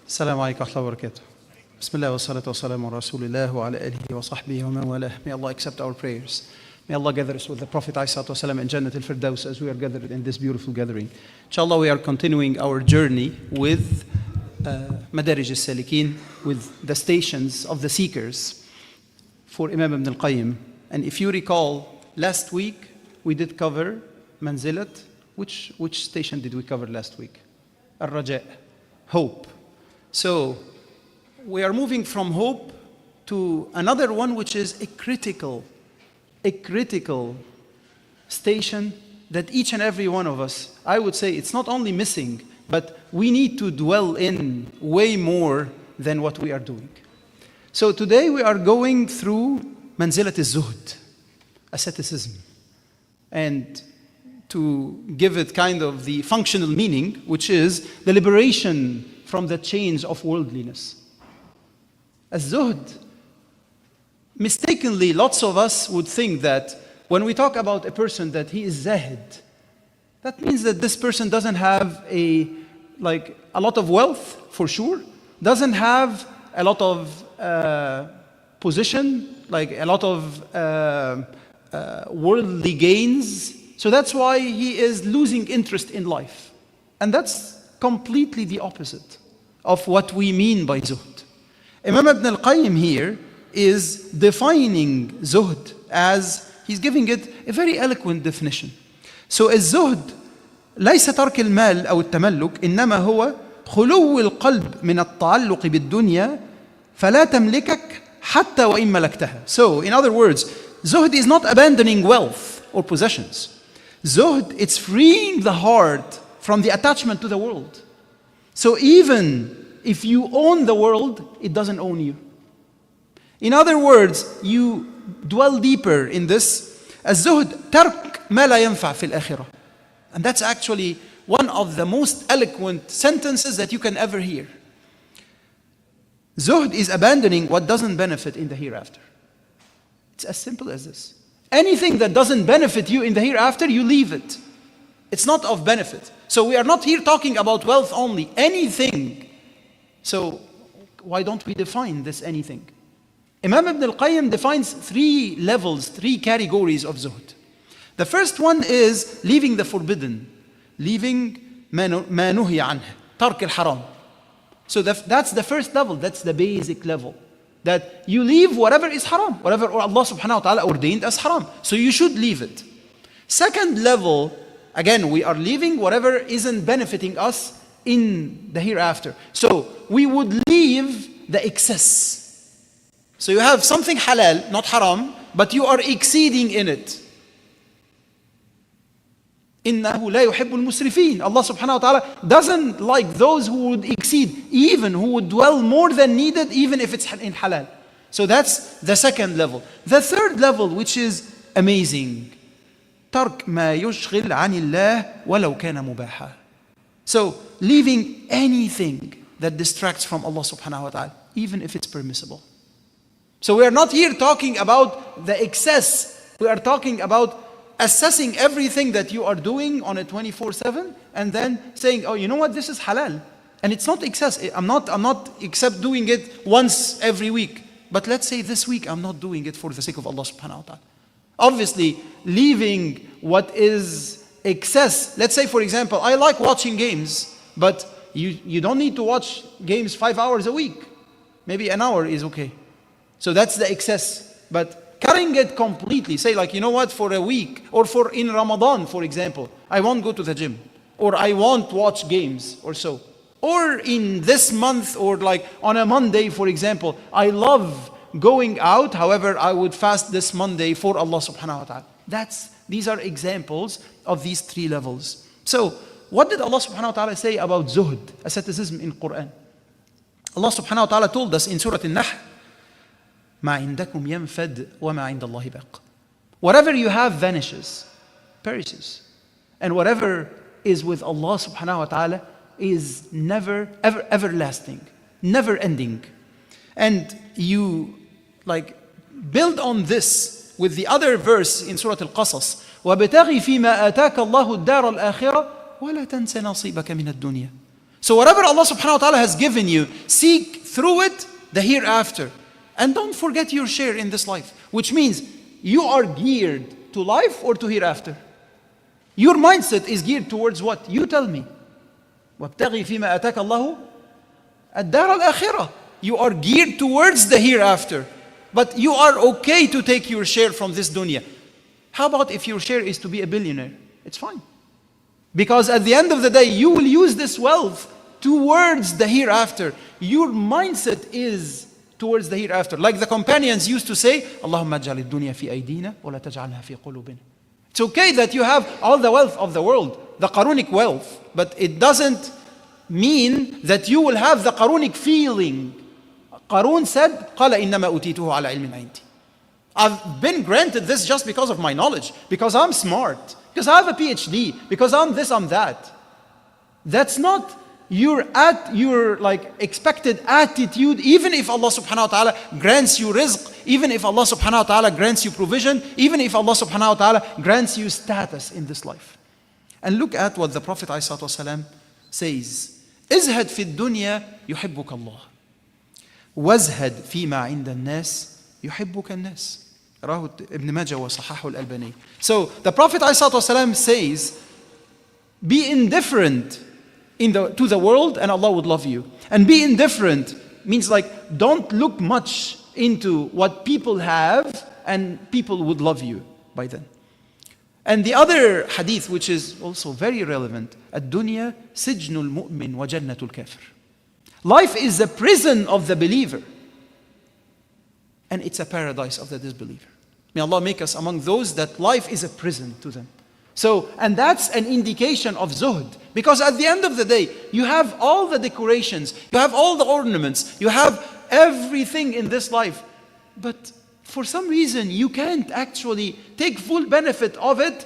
السلام عليكم ورحمة الله وبركاته. بسم الله والصلاة والسلام على رسول الله وعلى آله وصحبه ومن والاه. May Allah accept our prayers. May Allah gather us with the Prophet ﷺ in Jannat al-Firdaus as we are gathered in this beautiful gathering. Inshallah, we are continuing our journey with Madarij al-Salikin, with the stations of the seekers for Imam Ibn al-Qayyim. And if you recall, last week we did cover Manzilat. Which station did we cover last week? Al-Raja, hope. So we are moving from hope to another one, which is a critical station that each and every one of us, I would say it's not only missing, but we need to dwell in way more than what we are doing. So today we are going through Manzilat al-Zuhd, asceticism. And to give it kind of the functional meaning, which is the liberation from the chains of worldliness. Az-Zuhd, mistakenly, lots of us would think that when we talk about a person that he is Zahid, that means that this person doesn't have a lot of wealth, for sure, doesn't have a lot of position, like a lot of worldly gains. So that's why he is losing interest in life. And that's completely the opposite of what we mean by Zuhd. Imam Ibn al-Qayyim here is defining Zuhd as, he's giving it a very eloquent definition. So الزهد ليس ترك المال أو التملك إنما هو خلو القلب من التعلق بالدنيا فلا تملكك حتى وإن ملكتها. So in other words, Zuhd is not abandoning wealth or possessions. Zuhd, it's freeing the heart from the attachment to the world. So even if you own the world, it doesn't own you. In other words, you dwell deeper in this. الزهد ترك ما لا ينفع في الآخرة. And that's actually one of the most eloquent sentences that you can ever hear. Zuhd is abandoning what doesn't benefit in the hereafter. It's as simple as this. Anything that doesn't benefit you in the hereafter, you leave it. It's not of benefit. So we are not here talking about wealth only. Anything. So why don't we define this anything? Imam Ibn al-Qayyim defines three levels, three categories of zuhd. The first one is leaving the forbidden, leaving ما نهي عنه, ترك الحرام. So that's the first level, that's the basic level. That you leave whatever is haram, whatever Allah subhanahu wa ta'ala ordained as haram. So you should leave it. Second level, again, we are leaving whatever isn't benefiting us in the hereafter. So we would leave the excess. So you have something halal, not haram, but you are exceeding in it. إِنَّهُ لَا يُحِبُّ الْمُسْرِفِينَ. Allah subhanahu wa ta'ala doesn't like those who would exceed, even who would dwell more than needed, even if it's in halal. So that's the second level. The third level, which is amazing. تَرْكْ مَا يُشْغِلْ عَنِ اللَّهِ وَلَوْ كَانَ مُبَاحًا. So leaving anything that distracts from Allah subhanahu wa ta'ala, even if it's permissible. So we are not here talking about the excess. We are talking about assessing everything that you are doing on a 24/7 and then saying, oh, you know what, this is halal. And it's not excess. I'm not except doing it once every week. But let's say this week I'm not doing it for the sake of Allah subhanahu wa ta'ala. Obviously, leaving what is excess. Let's say, for example, I like watching games, but you don't need to watch games 5 hours a week. Maybe an hour is okay. So that's the excess. But cutting it completely, say like, you know what, for a week, or for in Ramadan, for example, I won't go to the gym, or I won't watch games, or so. Or in this month, or like on a Monday, for example, I love going out, however, I would fast this Monday for Allah subhanahu wa ta'ala. These are examples of these three levels. So, what did Allah subhanahu wa ta'ala say about zuhd, asceticism in Quran? Allah subhanahu wa ta'ala told us in Surah An-Nahl, ما عندكم ينفد وما عند الله باق. Whatever you have vanishes, perishes. And whatever is with Allah subhanahu wa ta'ala is never, ever, everlasting, never ending. And you build on this with the other verse in Surah Al-Qasas. وَابْتَغِ فِي مَا آتَاكَ اللَّهُ الدَّارَ الْآخِرَةَ وَلَا تَنْسَ نَصِيبَكَ مِنَ الدُّنْيَا. So whatever Allah subhanahu wa ta'ala has given you, seek through it the hereafter. And don't forget your share in this life. Which means you are geared to life or to hereafter. Your mindset is geared towards what? You tell me. وَابْتَغِي فِيمَا أَتَاكَ اللَّهُ الدَّارَ الْآخِرَةِ. You are geared towards the hereafter. But you are okay to take your share from this dunya. How about if your share is to be a billionaire? It's fine. Because at the end of the day, you will use this wealth towards the hereafter. Your mindset is towards the hereafter. Like the companions used to say, Allahumma aj'al ad-dunya fi aydina wa la taj'alha fi qulubina. It's okay that you have all the wealth of the world, the Qarunic wealth, but it doesn't mean that you will have the Qarunic feeling. Qarun said, قَالَ إِنَّمَا أُتِيتُهُ عَلَى عِلْمٍ عِنْدِي. I've been granted this just because of my knowledge, because I'm smart, because I have a PhD, because I'm this, I'm that. That's not your expected attitude, even if Allah subhanahu wa ta'ala grants you rizq, even if Allah subhanahu wa ta'ala grants you provision, even if Allah subhanahu wa ta'ala grants you status in this life. And look at what the Prophet ﷺ says. ازهد في الدنيا يحبك الله وازهد فيما عند الناس يحبك الناس. رواه ابن ماجه وصححه الألباني. So the Prophet ﷺ says, be indifferent to the world and Allah would love you. And be indifferent means like don't look much into what people have and people would love you by then. And the other hadith which is also very relevant, الدنيا سجن المؤمن وجنة الكافر. Life is the prison of the believer and it's a paradise of the disbeliever. May Allah make us among those that life is a prison to them. So, and that's an indication of zuhd. Because at the end of the day, you have all the decorations, you have all the ornaments, you have everything in this life. But for some reason, you can't actually take full benefit of it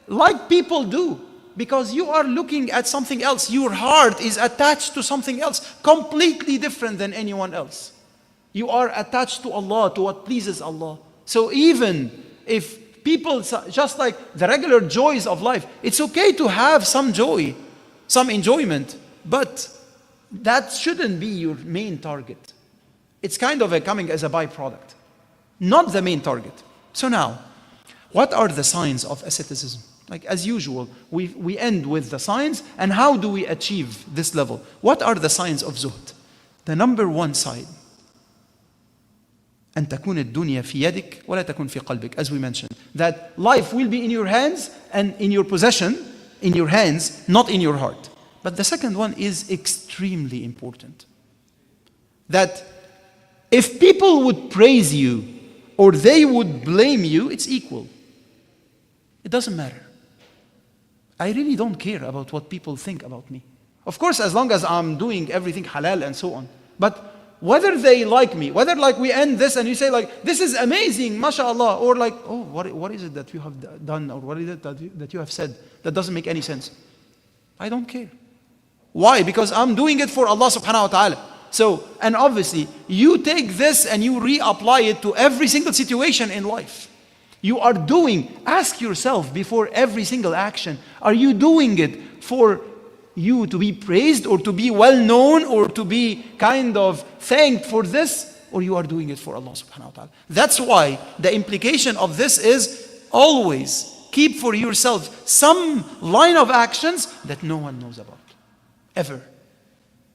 like people do. Because you are looking at something else. Your heart is attached to something else, completely different than anyone else. You are attached to Allah, to what pleases Allah. So even if people, just like the regular joys of life, it's okay to have some joy, some enjoyment, but that shouldn't be your main target. It's kind of coming as a byproduct, not the main target. So now, what are the signs of asceticism? Like as usual, we end with the signs, and how do we achieve this level? What are the signs of zuhd? The number one sign, أن تكون الدنيا في يدك ولا تكون في قلبك, as we mentioned, that life will be in your hands and in your possession, in your hands, not in your heart. But the second one is extremely important. That if people would praise you or they would blame you, it's equal. It doesn't matter. I really don't care about what people think about me. Of course, as long as I'm doing everything halal and so on. But whether they like me, whether like we end this and you say like, this is amazing, mashallah, or like, oh, what is it that you have done, or what is it that you have said that doesn't make any sense? I don't care. Why? Because I'm doing it for Allah subhanahu wa ta'ala. So, and obviously, you take this and you reapply it to every single situation in life. You are doing, ask yourself before every single action, are you doing it for you to be praised or to be well known or to be kind of thanked for this, or you are doing it for Allah subhanahu wa ta'ala? That's why the implication of this is always keep for yourself some line of actions that no one knows about, ever.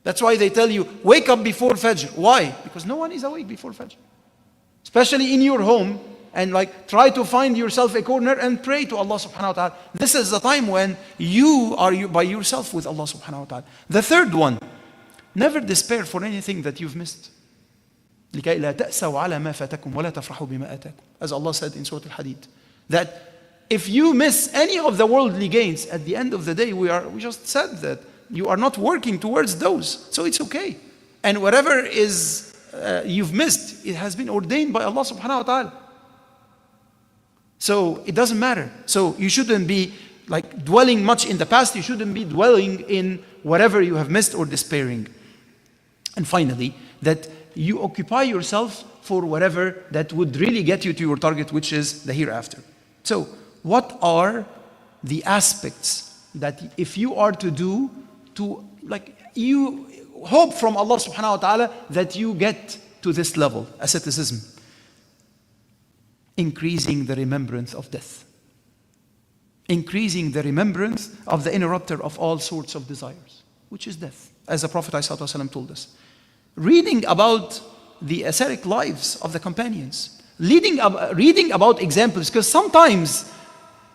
That's why they tell you, wake up before Fajr. Why? Because no one is awake before Fajr. Especially in your home, and like try to find yourself a corner and pray to Allah subhanahu wa ta'ala. This is the time when you are by yourself with Allah subhanahu wa ta'ala. The third one, never despair for anything that you've missed. لكي لا تأسوا على ما فاتكم ولا تفرحوا بما آتاكم. As Allah said in Surah Al-Hadid, that if you miss any of the worldly gains, at the end of the day, we just said that you are not working towards those. So it's okay. And whatever is you've missed, it has been ordained by Allah subhanahu wa ta'ala. So it doesn't matter. So you shouldn't be like dwelling much in the past. You shouldn't be dwelling in whatever you have missed or despairing. And finally, that you occupy yourself for whatever that would really get you to your target, which is the hereafter. So what are the aspects that if you are to do to like you hope from Allah subhanahu wa ta'ala that you get to this level, asceticism. Increasing the remembrance of death. Increasing the remembrance of the interrupter of all sorts of desires, which is death, as the Prophet ﷺ told us. Reading about the ascetic lives of the companions. Reading about examples, because sometimes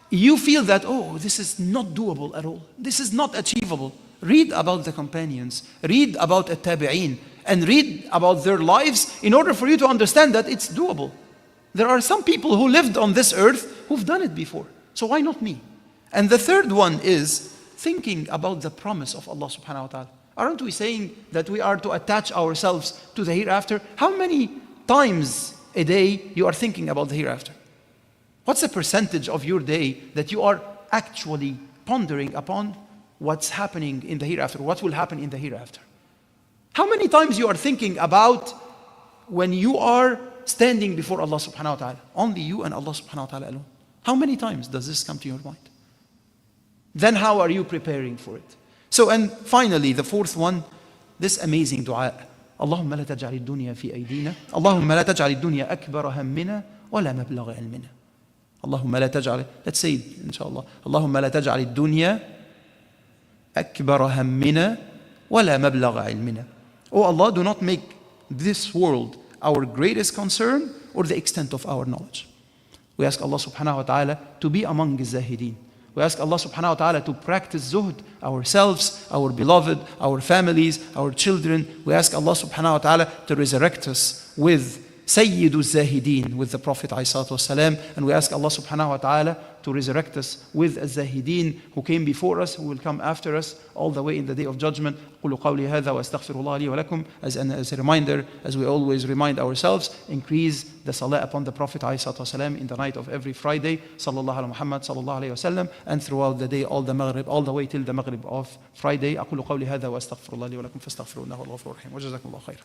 you feel that, oh, this is not doable at all. This is not achievable. Read about the companions. Read about the tabi'een. And read about their lives in order for you to understand that it's doable. There are some people who lived on this earth who've done it before. So why not me? And the third one is thinking about the promise of Allah subhanahu wa ta'ala. Aren't we saying that we are to attach ourselves to the hereafter? How many times a day you are thinking about the hereafter? What's the percentage of your day that you are actually pondering upon what's happening in the hereafter, what will happen in the hereafter? How many times you are thinking about when you are standing before Allah subhanahu wa ta'ala? Only you and Allah subhanahu wa ta'ala alone. How many times does this come to your mind? Then how are you preparing for it? So, and finally, the fourth one, this amazing dua. اللهم لا تجعل الدنيا في أيدينا اللهم لا تجعل الدنيا أكبر همنا ولا مبلغ علمنا اللهم لا تجعل, let's say it inshallah, اللهم لا تجعل الدنيا أكبر همنا ولا مبلغ علمنا. Oh Allah, do not make this world our greatest concern or the extent of our knowledge. We ask Allah subhanahu wa ta'ala to be among the zahideen. We ask Allah subhanahu wa ta'ala to practice zuhd ourselves, our beloved, our families, our children. We ask Allah subhanahu wa ta'ala to resurrect us with Sayyidu Zahideen, with the Prophet ﷺ. And we ask Allah subhanahu wa ta'ala to resurrect us with Zahideen who came before us, who will come after us all the way in the day of judgment. قُلُوا قَوْلِي هَذَا وَأَسْتَغْفِرُ اللَّهَ لِي وَلَكُمْ. As a reminder, as we always remind ourselves, increase the salah upon the Prophet ﷺ in the night of every Friday, sallallahu ala Muhammad sallallahu alayhi wa sallam, and throughout the day, all the way till the Maghrib of Friday. أقول قولي هذا وأستغفر الله لي ولكم فاستغفروه إنه هو الغفور الرحيم وجزاكم الله خيرا.